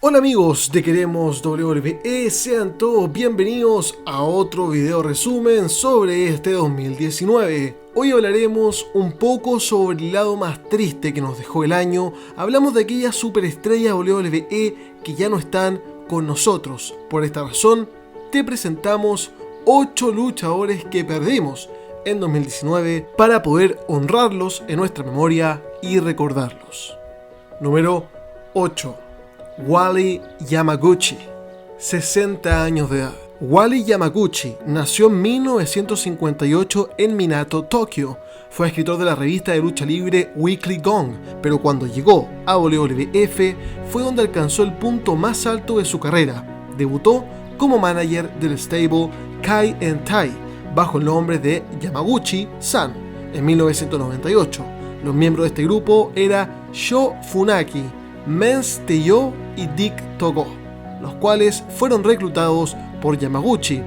Hola amigos de Queremos WWE, sean todos bienvenidos a otro video resumen sobre este 2019. Hoy hablaremos un poco sobre el lado más triste que nos dejó el año. Hablamos de aquellas superestrellas WWE que ya no están con nosotros. Por esta razón, te presentamos 8 luchadores que perdimos en 2019 para poder honrarlos en nuestra memoria y recordarlos. Número 8. Wally Yamaguchi, 60 años de edad. Wally Yamaguchi nació en 1958 en Minato, Tokio. Fue escritor de la revista de lucha libre Weekly Gong, pero cuando llegó a WWF fue donde alcanzó el punto más alto de su carrera. Debutó como manager del stable Kai en Tai, bajo el nombre de Yamaguchi-san, en 1998. Los miembros de este grupo eran Sho Funaki, Mens Teyo y Dick Togo, los cuales fueron reclutados por Yamaguchi.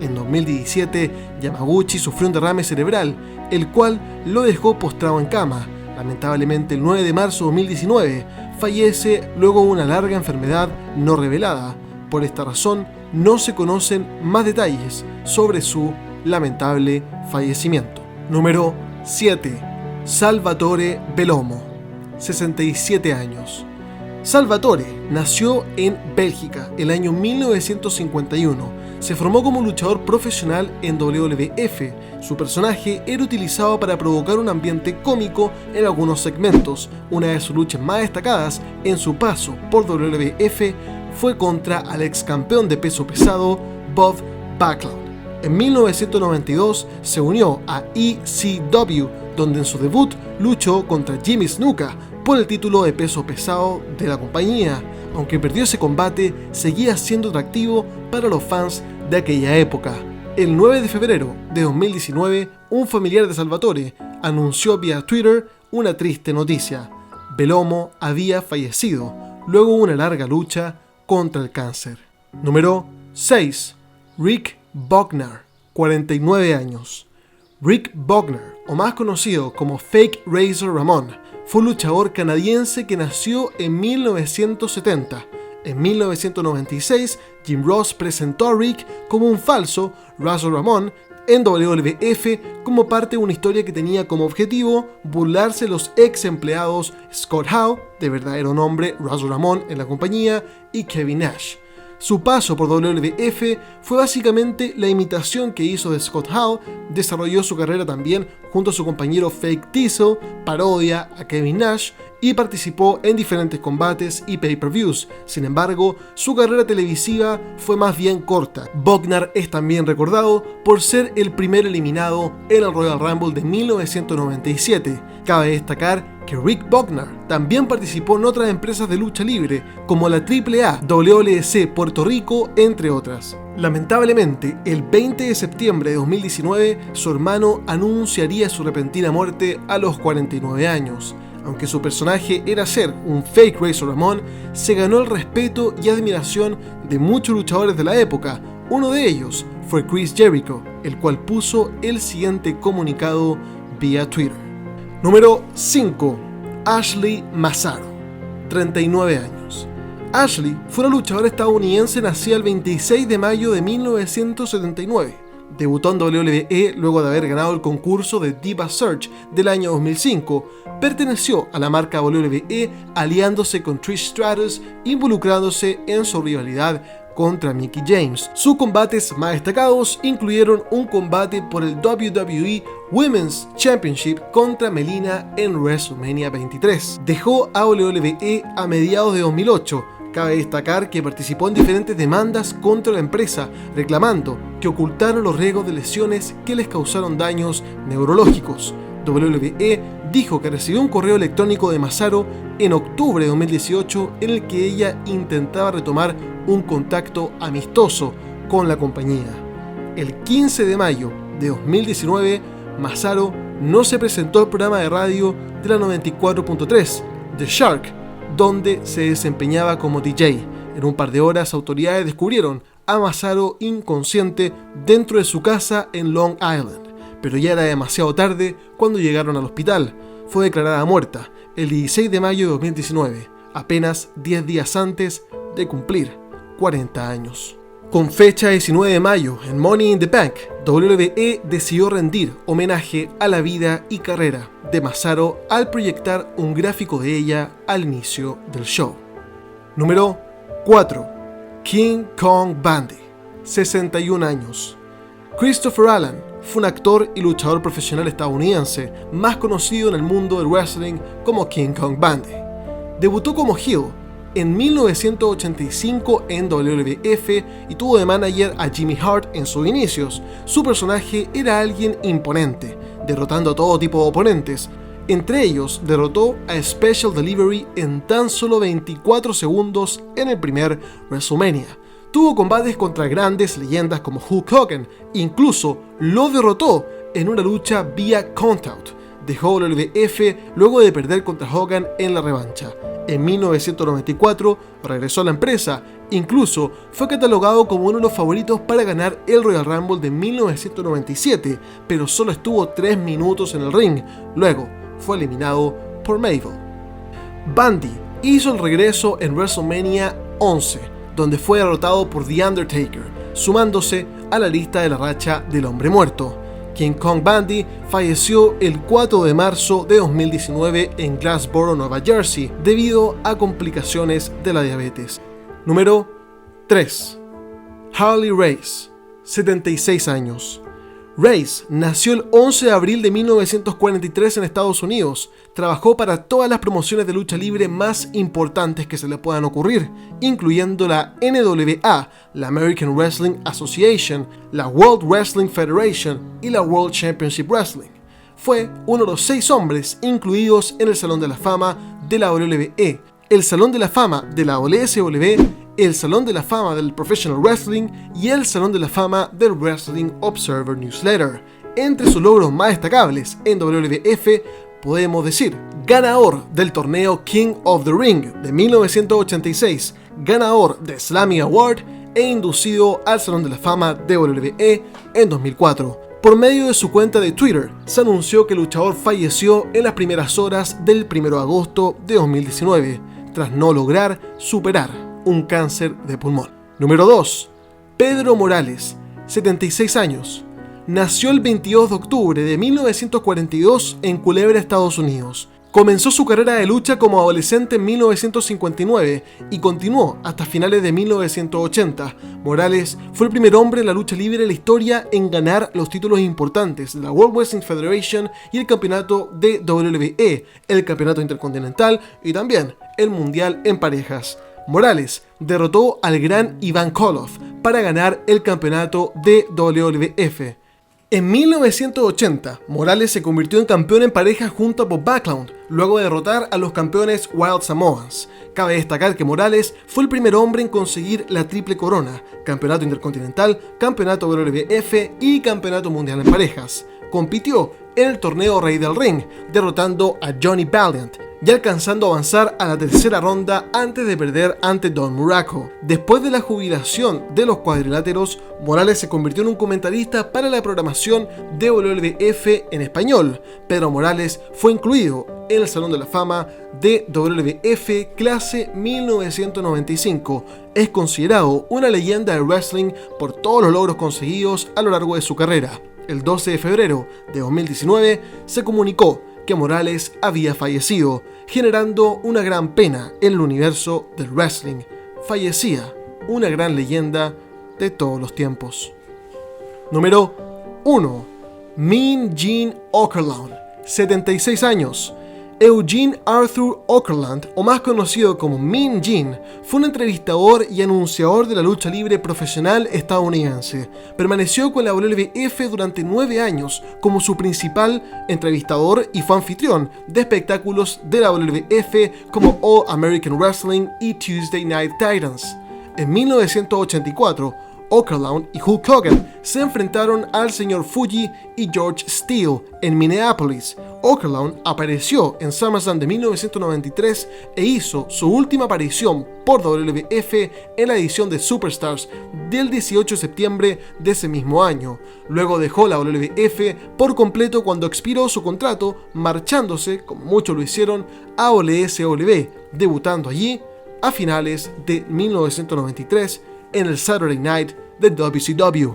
En 2017, Yamaguchi sufrió un derrame cerebral, el cual lo dejó postrado en cama. Lamentablemente, el 9 de marzo de 2019, fallece luego de una larga enfermedad no revelada. Por esta razón, no se conocen más detalles sobre su lamentable fallecimiento. Número 7. Salvatore Bellomo, 67 años. Salvatore nació en Bélgica el año 1951. Se formó como luchador profesional en WWF. Su personaje era utilizado para provocar un ambiente cómico en algunos segmentos. Una de sus luchas más destacadas en su paso por WWF fue contra al ex campeón de peso pesado Bob Backlund. En 1992 se unió a ECW, donde en su debut luchó contra Jimmy Snuka por el título de peso pesado de la compañía. Aunque perdió ese combate, seguía siendo atractivo para los fans de aquella época. El 9 de febrero de 2019, un familiar de Salvatore anunció vía Twitter una triste noticia. Bellomo había fallecido luego de una larga lucha contra el cáncer. Número 6. Rick Bognar, 49 años. Rick Bognar, o más conocido como Fake Razor Ramon, fue un luchador canadiense que nació en 1970. En 1996, Jim Ross presentó a Rick como un falso Razor Ramon en WWF como parte de una historia que tenía como objetivo burlarse de los ex empleados Scott Hall, de verdadero nombre Razor Ramon en la compañía, y Kevin Nash. Su paso por WWF fue básicamente la imitación que hizo de Scott Hall. Desarrolló su carrera también junto a su compañero Fake Diesel, parodia a Kevin Nash, y participó en diferentes combates y pay-per-views. Sin embargo, su carrera televisiva fue más bien corta. Bognar es también recordado por ser el primer eliminado en el Royal Rumble de 1997. Cabe destacar que Rick Bognar también participó en otras empresas de lucha libre, como la AAA, WLC Puerto Rico, entre otras. Lamentablemente, el 20 de septiembre de 2019, su hermano anunciaría su repentina muerte a los 49 años. Aunque su personaje era ser un fake Razor Ramon, se ganó el respeto y admiración de muchos luchadores de la época. Uno de ellos fue Chris Jericho, el cual puso el siguiente comunicado vía Twitter. Número 5. Ashley Massaro, 39 años. Ashley fue una luchadora estadounidense nacida el 26 de mayo de 1979. Debutó en WWE luego de haber ganado el concurso de Diva Search del año 2005. Perteneció a la marca WWE aliándose con Trish Stratus, involucrándose en su rivalidad contra Mickie James. Sus combates más destacados incluyeron un combate por el WWE Women's Championship contra Melina en WrestleMania 23. Dejó a WWE a mediados de 2008. Cabe destacar que participó en diferentes demandas contra la empresa, reclamando que ocultaron los riesgos de lesiones que les causaron daños neurológicos. WWE dijo que recibió un correo electrónico de Massaro en octubre de 2018 en el que ella intentaba retomar un contacto amistoso con la compañía. El 15 de mayo de 2019, Massaro no se presentó al programa de radio de la 94.3, The Shark, donde se desempeñaba como DJ. En un par de horas, autoridades descubrieron a Massaro inconsciente dentro de su casa en Long Island, pero ya era demasiado tarde cuando llegaron al hospital. Fue declarada muerta el 16 de mayo de 2019, apenas 10 días antes de cumplir 40 años. Con fecha 19 de mayo en Money in the Bank, WWE decidió rendir homenaje a la vida y carrera de Masaru al proyectar un gráfico de ella al inicio del show. Número 4. King Kong Bundy, 61 años. Christopher Allen fue un actor y luchador profesional estadounidense, más conocido en el mundo del wrestling como King Kong Bundy. Debutó como heel en 1985 en WWF y tuvo de manager a Jimmy Hart en sus inicios. Su personaje era alguien imponente, derrotando a todo tipo de oponentes. Entre ellos, derrotó a Special Delivery en tan solo 24 segundos en el primer WrestleMania. Tuvo combates contra grandes leyendas como Hulk Hogan, incluso lo derrotó en una lucha vía Countout. Dejó WWF luego de perder contra Hogan en la revancha. En 1994 regresó a la empresa, incluso fue catalogado como uno de los favoritos para ganar el Royal Rumble de 1997, pero solo estuvo 3 minutos en el ring, luego fue eliminado por Mabel. Bundy hizo el regreso en WrestleMania 11, donde fue derrotado por The Undertaker, sumándose a la lista de la racha del hombre muerto. King Kong Bundy falleció el 4 de marzo de 2019 en Glassboro, Nueva Jersey, debido a complicaciones de la diabetes. Número 3. Harley Race, 76 años. Race nació el 11 de abril de 1943 en Estados Unidos. Trabajó para todas las promociones de lucha libre más importantes que se le puedan ocurrir, incluyendo la NWA, la American Wrestling Association, la World Wrestling Federation y la World Championship Wrestling. Fue uno de los 6 hombres incluidos en el Salón de la Fama de la WWE, el Salón de la Fama de la WSW, el Salón de la Fama del Professional Wrestling y el Salón de la Fama del Wrestling Observer Newsletter. Entre sus logros más destacables en WWF podemos decir: ganador del torneo King of the Ring de 1986, ganador de Slammy Award e inducido al Salón de la Fama de WWE en 2004. Por medio de su cuenta de Twitter, se anunció que el luchador falleció en las primeras horas del 1 de agosto de 2019, tras no lograr superar un cáncer de pulmón. Número 2. Pedro Morales, 76 años. Nació el 22 de octubre de 1942 en Culebra, Estados Unidos. Comenzó su carrera de lucha como adolescente en 1959 y continuó hasta finales de 1980. Morales fue el primer hombre en la lucha libre de la historia en ganar los títulos importantes de la World Wrestling Federation y el campeonato de WWE, el campeonato intercontinental y también el mundial en parejas. Morales derrotó al gran Ivan Koloff para ganar el campeonato de WWF. En 1980, Morales se convirtió en campeón en pareja junto a Bob Backlund, luego de derrotar a los campeones Wild Samoans. Cabe destacar que Morales fue el primer hombre en conseguir la triple corona: campeonato intercontinental, campeonato WWF y campeonato mundial en parejas. Compitió en el torneo Rey del Ring, derrotando a Johnny Valiant y alcanzando a avanzar a la tercera ronda antes de perder ante Don Muraco. Después de la jubilación de los cuadriláteros, Morales se convirtió en un comentarista para la programación de WWF en español. Pedro Morales fue incluido en el Salón de la Fama de WWF clase 1995. Es considerado una leyenda del wrestling por todos los logros conseguidos a lo largo de su carrera. El 12 de febrero de 2019 se comunicó que Morales había fallecido, generando una gran pena en el universo del wrestling. Fallecía una gran leyenda de todos los tiempos. Número 1. Mean Gene Okerlund, 76 años. Eugene Arthur Okerlund, o más conocido como Mean Gene, fue un entrevistador y anunciador de la lucha libre profesional estadounidense. Permaneció con la WWF durante 9 años como su principal entrevistador y fue anfitrión de espectáculos de la WWF como All American Wrestling y Tuesday Night Titans. En 1984, Okerlund y Hulk Hogan se enfrentaron al Sr. Fuji y George Steele en Minneapolis. Okerlund apareció en SummerSlam de 1993 e hizo su última aparición por WWF en la edición de Superstars del 18 de septiembre de ese mismo año. Luego dejó la WWF por completo cuando expiró su contrato, marchándose, como muchos lo hicieron, a WSW, debutando allí a finales de 1993 en el Saturday Night de WCW.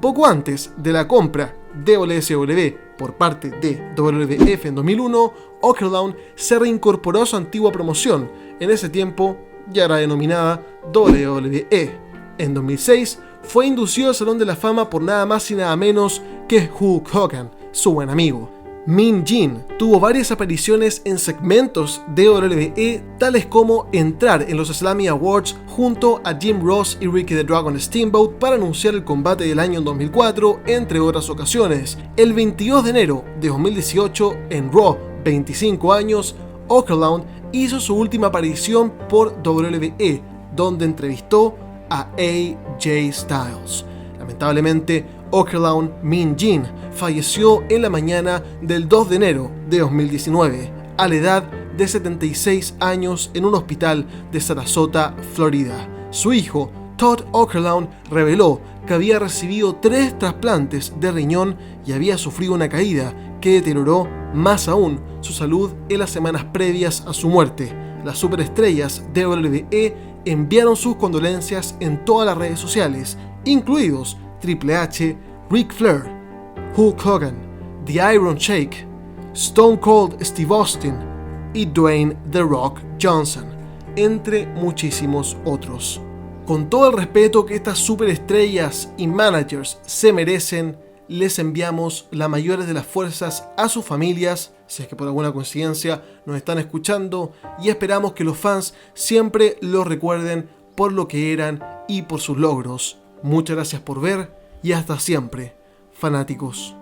Poco antes de la compra de WSW por parte de WWF en 2001, Okerlund se reincorporó a su antigua promoción, en ese tiempo ya era denominada WWE. En 2006 fue inducido al Salón de la Fama por nada más y nada menos que Hulk Hogan, su buen amigo. Mean Gene tuvo varias apariciones en segmentos de WWE, tales como entrar en los Slammy Awards junto a Jim Ross y Ricky the Dragon Steamboat para anunciar el combate del año en 2004, entre otras ocasiones. El 22 de enero de 2018, en Raw 25 años, Okerlund hizo su última aparición por WWE, donde entrevistó a AJ Styles. Lamentablemente, Okerlund Mean Gene falleció en la mañana del 2 de enero de 2019, a la edad de 76 años en un hospital de Sarasota, Florida. Su hijo, Todd Okerlund, reveló que había recibido 3 trasplantes de riñón y había sufrido una caída que deterioró más aún su salud en las semanas previas a su muerte. Las superestrellas de WWE enviaron sus condolencias en todas las redes sociales, incluidos Triple H, Ric Flair, Hulk Hogan, The Iron Sheik, Stone Cold Steve Austin y Dwayne The Rock Johnson, entre muchísimos otros. Con todo el respeto que estas superestrellas y managers se merecen, les enviamos las mayores de las fuerzas a sus familias, si es que por alguna coincidencia nos están escuchando, y esperamos que los fans siempre los recuerden por lo que eran y por sus logros. Muchas gracias por ver y hasta siempre, fanáticos.